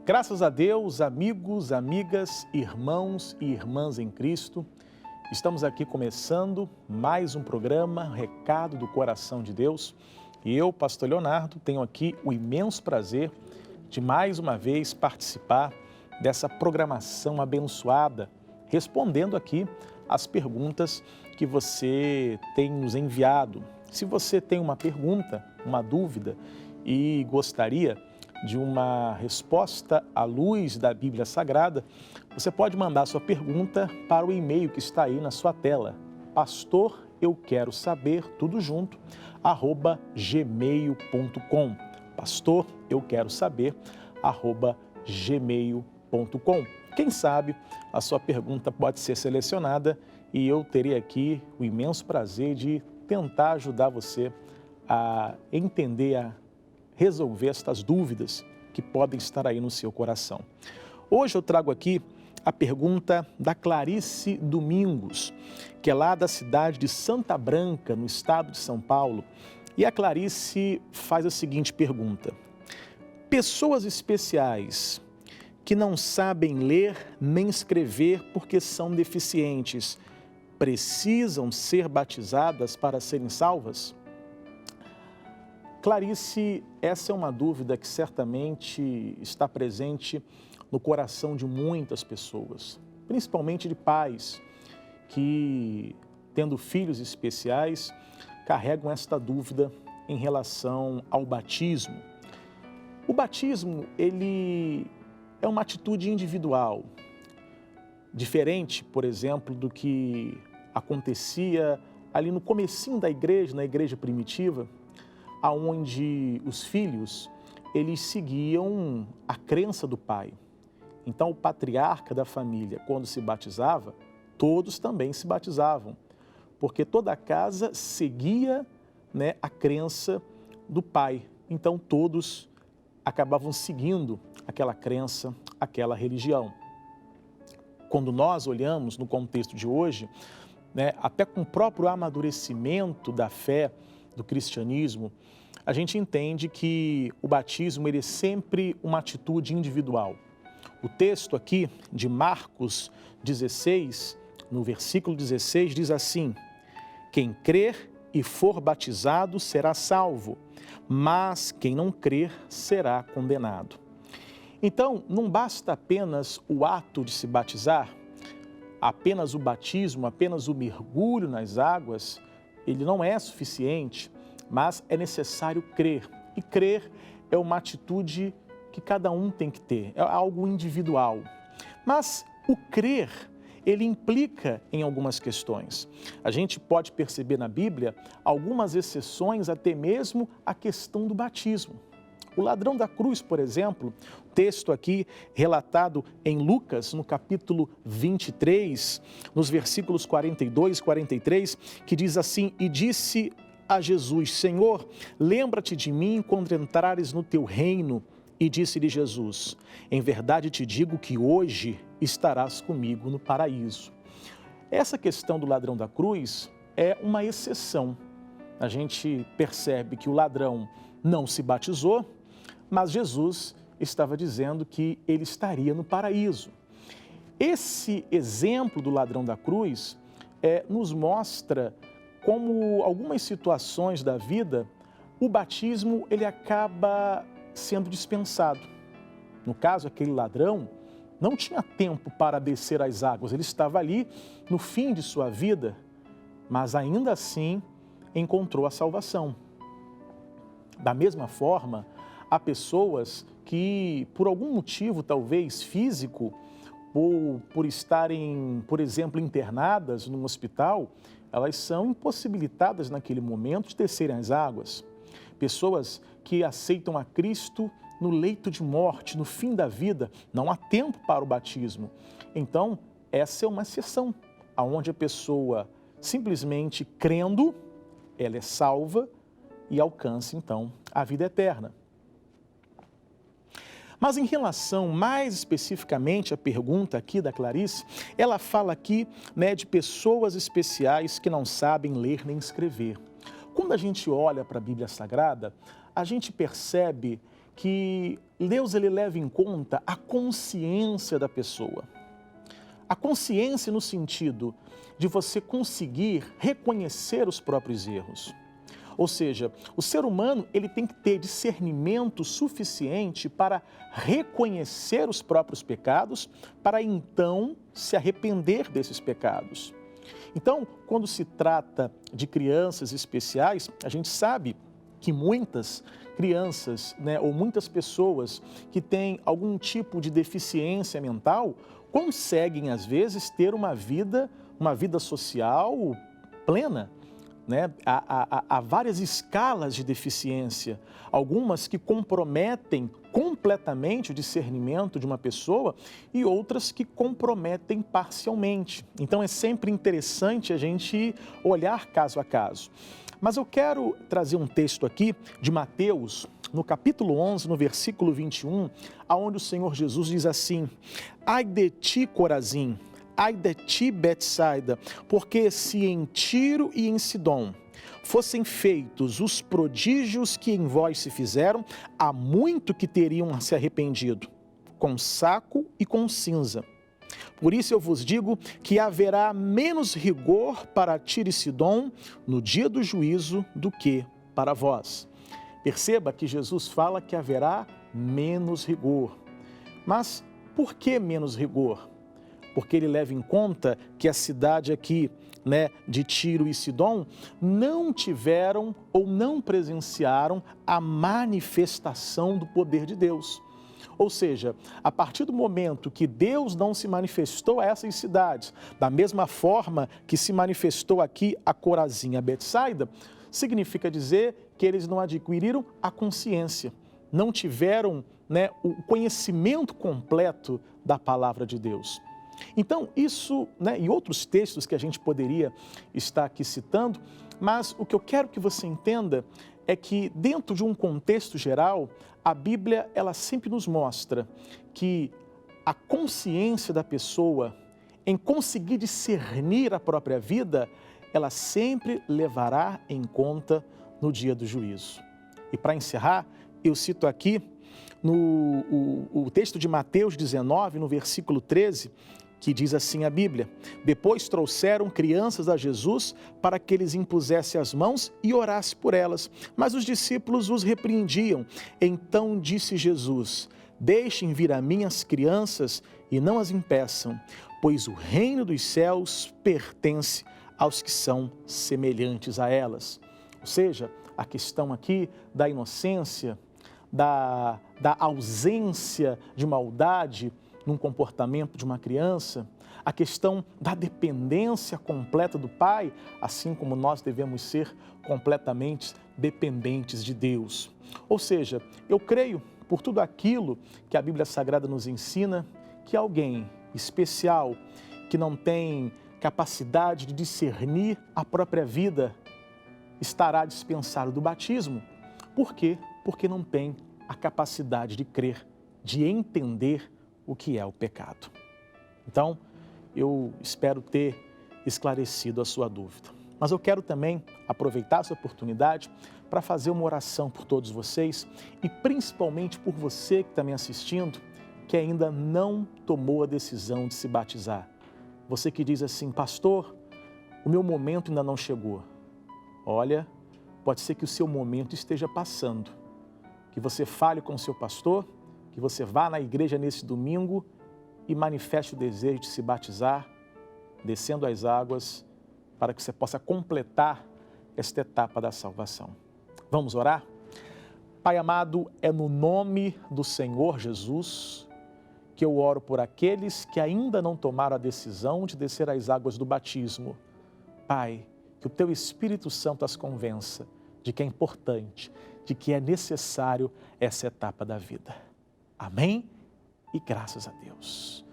Graças a Deus, amigos, amigas, irmãos e irmãs em Cristo, estamos aqui começando mais um programa Recado do Coração de Deus e eu, Pastor Leonardo, tenho aqui o imenso prazer de mais uma vez participar dessa programação abençoada, respondendo aqui as perguntas que você tem nos enviado. Se você tem uma pergunta, uma dúvida e gostaria de uma resposta à luz da Bíblia Sagrada, você pode mandar sua pergunta para o e-mail que está aí na sua tela, pastoreuquerosaber, tudo junto, @gmail.com, pastoreuquerosaber, @gmail.com. Quem sabe a sua pergunta pode ser selecionada e eu terei aqui o imenso prazer de tentar ajudar você a entender, a resolver estas dúvidas que podem estar aí no seu coração. Hoje eu trago aqui a pergunta da Clarice Domingos, que é lá da cidade de Santa Branca, no estado de São Paulo. E a Clarice faz a seguinte pergunta: pessoas especiais que não sabem ler nem escrever porque são deficientes, precisam ser batizadas para serem salvas? Clarice, essa é uma dúvida que certamente está presente no coração de muitas pessoas, principalmente de pais que, tendo filhos especiais, carregam esta dúvida em relação ao batismo. O batismo, ele é uma atitude individual, diferente, por exemplo, do que acontecia ali no comecinho da igreja, na igreja primitiva, aonde os filhos, eles seguiam a crença do pai. Então, o patriarca da família, quando se batizava, todos também se batizavam, porque toda a casa seguia, a crença do pai. Então, todos acabavam seguindo aquela crença, aquela religião. Quando nós olhamos no contexto de hoje, até com o próprio amadurecimento da fé, do cristianismo, a gente entende que o batismo ele é sempre uma atitude individual. O texto aqui de Marcos 16, no versículo 16, diz assim: quem crer e for batizado será salvo, mas quem não crer será condenado. Então, não basta apenas o ato de se batizar, apenas o batismo, apenas o mergulho nas águas, ele não é suficiente, mas é necessário crer. E crer é uma atitude que cada um tem que ter, é algo individual. Mas o crer, ele implica em algumas questões. A gente pode perceber na Bíblia algumas exceções, até mesmo a questão do batismo. O ladrão da cruz, por exemplo, texto aqui relatado em Lucas, no capítulo 23, nos versículos 42 e 43, que diz assim: e disse a Jesus, Senhor, lembra-te de mim quando entrares no teu reino. E disse-lhe Jesus, em verdade te digo que hoje estarás comigo no paraíso. Essa questão do ladrão da cruz é uma exceção. A gente percebe que o ladrão não se batizou, mas Jesus estava dizendo que ele estaria no paraíso. Esse exemplo do ladrão da cruz nos mostra como algumas situações da vida, o batismo ele acaba sendo dispensado. No caso, aquele ladrão não tinha tempo para descer as águas, ele estava ali no fim de sua vida, mas ainda assim encontrou a salvação. Da mesma forma, há pessoas que, por algum motivo, talvez físico, ou por estarem, por exemplo, internadas num hospital, elas são impossibilitadas naquele momento de descerem as águas. Pessoas que aceitam a Cristo no leito de morte, no fim da vida, não há tempo para o batismo. Então, essa é uma exceção, onde a pessoa, simplesmente crendo, ela é salva e alcança, então, a vida eterna. Mas em relação mais especificamente à pergunta aqui da Clarice, ela fala aqui de pessoas especiais que não sabem ler nem escrever. Quando a gente olha para a Bíblia Sagrada, a gente percebe que Deus ele leva em conta a consciência da pessoa. A consciência no sentido de você conseguir reconhecer os próprios erros. Ou seja, o ser humano ele tem que ter discernimento suficiente para reconhecer os próprios pecados, para então se arrepender desses pecados. Então, quando se trata de crianças especiais, a gente sabe que muitas crianças, ou muitas pessoas que têm algum tipo de deficiência mental, conseguem, às vezes, ter uma vida social plena. Há várias escalas de deficiência, algumas que comprometem completamente o discernimento de uma pessoa e outras que comprometem parcialmente. Então é sempre interessante a gente olhar caso a caso. Mas eu quero trazer um texto aqui de Mateus, no capítulo 11, no versículo 21, onde o Senhor Jesus diz assim: ai de ti, Corazim, ai de ti, Betsaida, porque se em Tiro e em Sidom fossem feitos os prodígios que em vós se fizeram, há muito que teriam se arrependido, com saco e com cinza. Por isso eu vos digo que haverá menos rigor para Tiro e Sidom no dia do juízo do que para vós. Perceba que Jesus fala que haverá menos rigor. Mas por que menos rigor? Porque ele leva em conta que a cidade aqui, de Tiro e Sidom, não tiveram ou não presenciaram a manifestação do poder de Deus. Ou seja, a partir do momento que Deus não se manifestou a essas cidades, da mesma forma que se manifestou aqui a Corazim, a Betsaida, significa dizer que eles não adquiriram a consciência, não tiveram o conhecimento completo da palavra de Deus. Então, isso, e outros textos que a gente poderia estar aqui citando, mas o que eu quero que você entenda é que dentro de um contexto geral, a Bíblia, ela sempre nos mostra que a consciência da pessoa, em conseguir discernir a própria vida, ela sempre levará em conta no dia do juízo. E para encerrar, eu cito aqui o texto de Mateus 19, no versículo 13, que diz assim a Bíblia: depois trouxeram crianças a Jesus para que eles impusessem as mãos e orasse por elas. Mas os discípulos os repreendiam. Então disse Jesus: deixem vir a mim as crianças e não as impeçam, pois o reino dos céus pertence aos que são semelhantes a elas. Ou seja, a questão aqui da inocência, da ausência de maldade num comportamento de uma criança, a questão da dependência completa do Pai, assim como nós devemos ser completamente dependentes de Deus. Ou seja, eu creio, por tudo aquilo que a Bíblia Sagrada nos ensina, que alguém especial, que não tem capacidade de discernir a própria vida, estará dispensado do batismo. Por quê? Porque não tem a capacidade de crer, de entender o que é o pecado. Então, eu espero ter esclarecido a sua dúvida. Mas eu quero também aproveitar essa oportunidade para fazer uma oração por todos vocês e principalmente por você que está me assistindo, que ainda não tomou a decisão de se batizar. Você que diz assim: pastor, o meu momento ainda não chegou. Olha, pode ser que o seu momento esteja passando. Que você fale com o seu pastor, que você vá na igreja nesse domingo e manifeste o desejo de se batizar, descendo as águas, para que você possa completar esta etapa da salvação. Vamos orar? Pai amado, é no nome do Senhor Jesus que eu oro por aqueles que ainda não tomaram a decisão de descer as águas do batismo. Pai, que o Teu Espírito Santo as convença de que é importante, de que é necessário essa etapa da vida. Amém? E graças a Deus.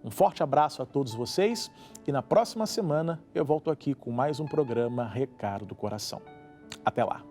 Um forte abraço a todos vocês e na próxima semana eu volto aqui com mais um programa Recado do Coração. Até lá!